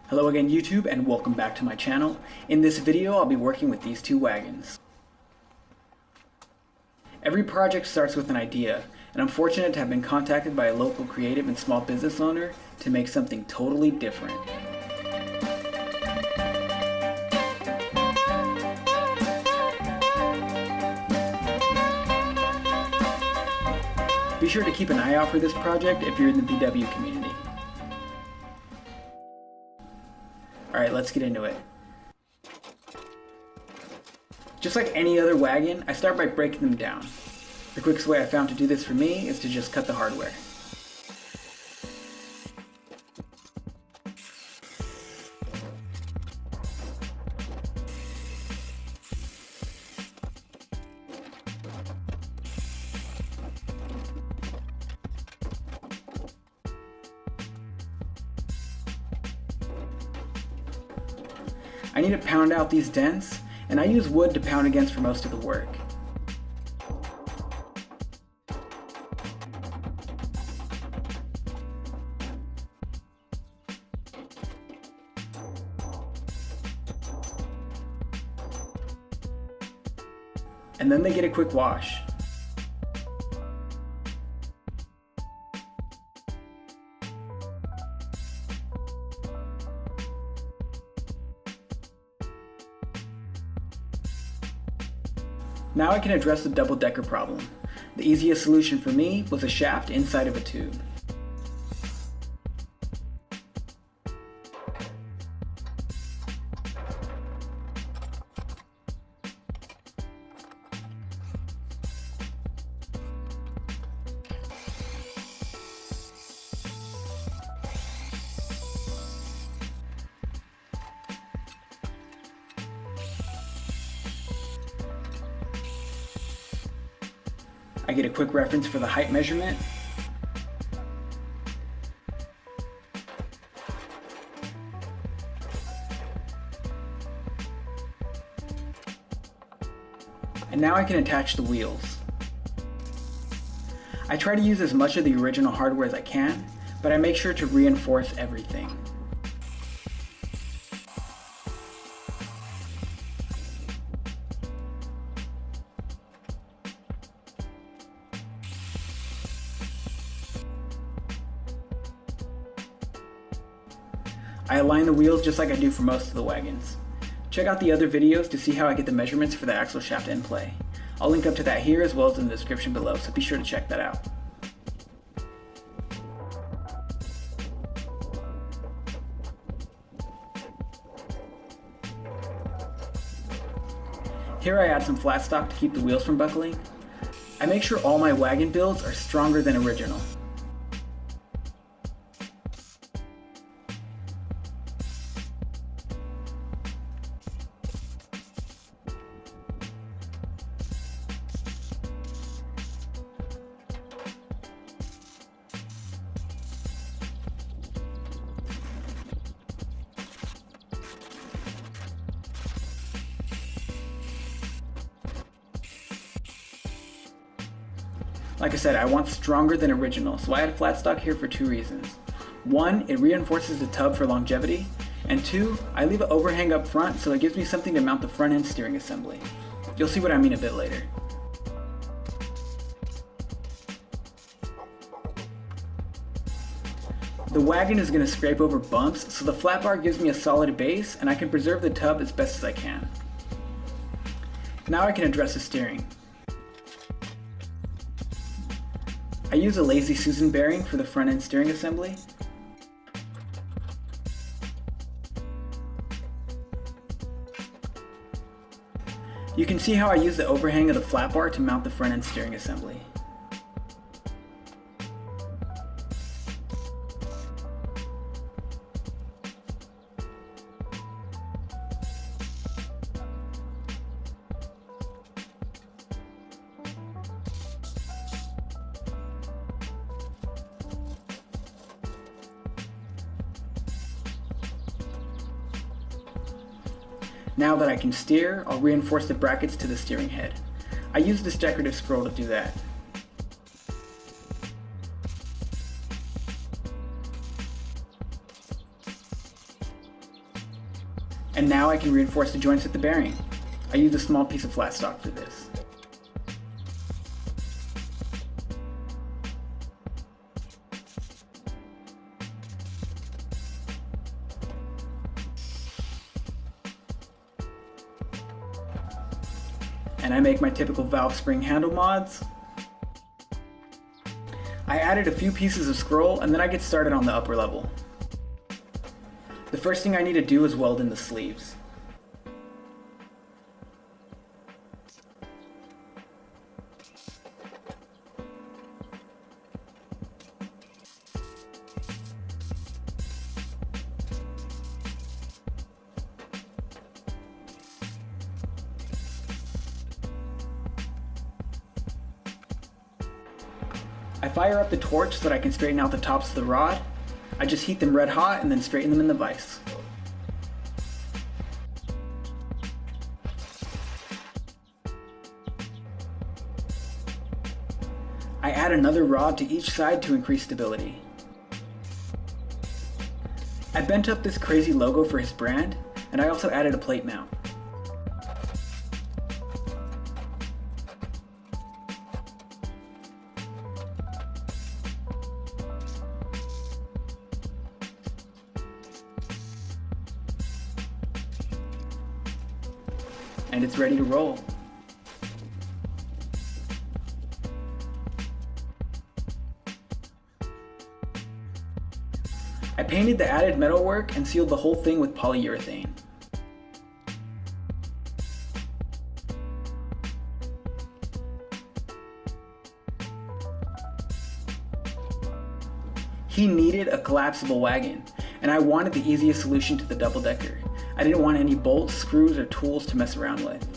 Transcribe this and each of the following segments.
Hello again YouTube and welcome back to my channel. In this video I'll be working with these two wagons. Every project starts with an idea, and I'm fortunate to have been contacted by a local creative and small business owner to make something totally different. Be sure to keep an eye out for this project if you're in the VW community. Alright, let's get into it. Just like any other wagon, I start by breaking them down. The quickest way I found to do this for me is to just cut the hardware. I need to pound out these dents, and I use wood to pound against for most of the work. And then they get a quick wash. Now I can address the double-decker problem. The easiest solution for me was a shaft inside of a tube. I get a quick reference for the height measurement. And now I can attach the wheels. I try to use as much of the original hardware as I can, but I make sure to reinforce everything. I align the wheels just like I do for most of the wagons. Check out the other videos to see how I get the measurements for the axle shaft end play. I'll link up to that here as well as in the description below, so be sure to check that out. Here I add some flat stock to keep the wheels from buckling. I make sure all my wagon builds are stronger than original. Like I said, I want stronger than original, so I add flat stock here for two reasons. One, it reinforces the tub for longevity, and two, I leave an overhang up front so it gives me something to mount the front end steering assembly. You'll see what I mean a bit later. The wagon is going to scrape over bumps, so the flat bar gives me a solid base and I can preserve the tub as best as I can. Now I can address the steering. I use a Lazy Susan bearing for the front end steering assembly. You can see how I use the overhang of the flat bar to mount the front end steering assembly. Now that I can steer, I'll reinforce the brackets to the steering head. I use this decorative scroll to do that. And now I can reinforce the joints at the bearing. I use a small piece of flat stock for this. And I make my typical valve spring handle mods. I added a few pieces of scroll and then I get started on the upper level. The first thing I need to do is weld in the sleeves. I fire up the torch so that I can straighten out the tops of the rod. I just heat them red hot and then straighten them in the vise. I add another rod to each side to increase stability. I bent up this crazy logo for his brand, and I also added a plate mount. And it's ready to roll. I painted the added metalwork and sealed the whole thing with polyurethane. He needed a collapsible wagon, and I wanted the easiest solution to the double-decker. I didn't want any bolts, screws, or tools to mess around with.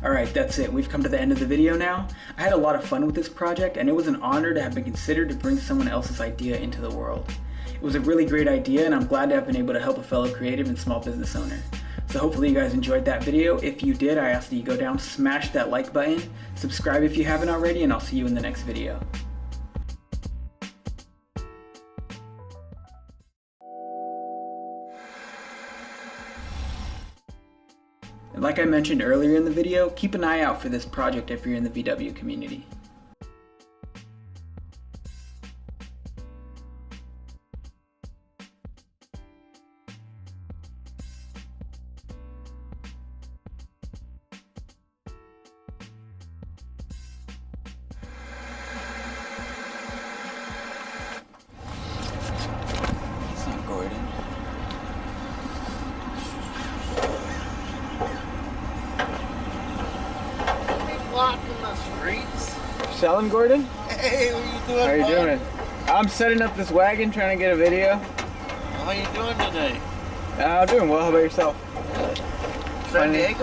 Alright, that's it. We've come to the end of the video now. I had a lot of fun with this project, and it was an honor to have been considered to bring someone else's idea into the world. It was a really great idea, and I'm glad to have been able to help a fellow creative and small business owner. So hopefully you guys enjoyed that video. If you did, I ask that you go down, smash that like button, subscribe if you haven't already, and I'll see you in the next video. And like I mentioned earlier in the video, keep an eye out for this project if you're in the VW community. It's not Gordon. Blocking the streets. Selling, Gordon? Hey, what you doing? How you bud? doing? I'm setting up this wagon, trying to get a video. How you doing today? I'm doing well. How about yourself? San Diego.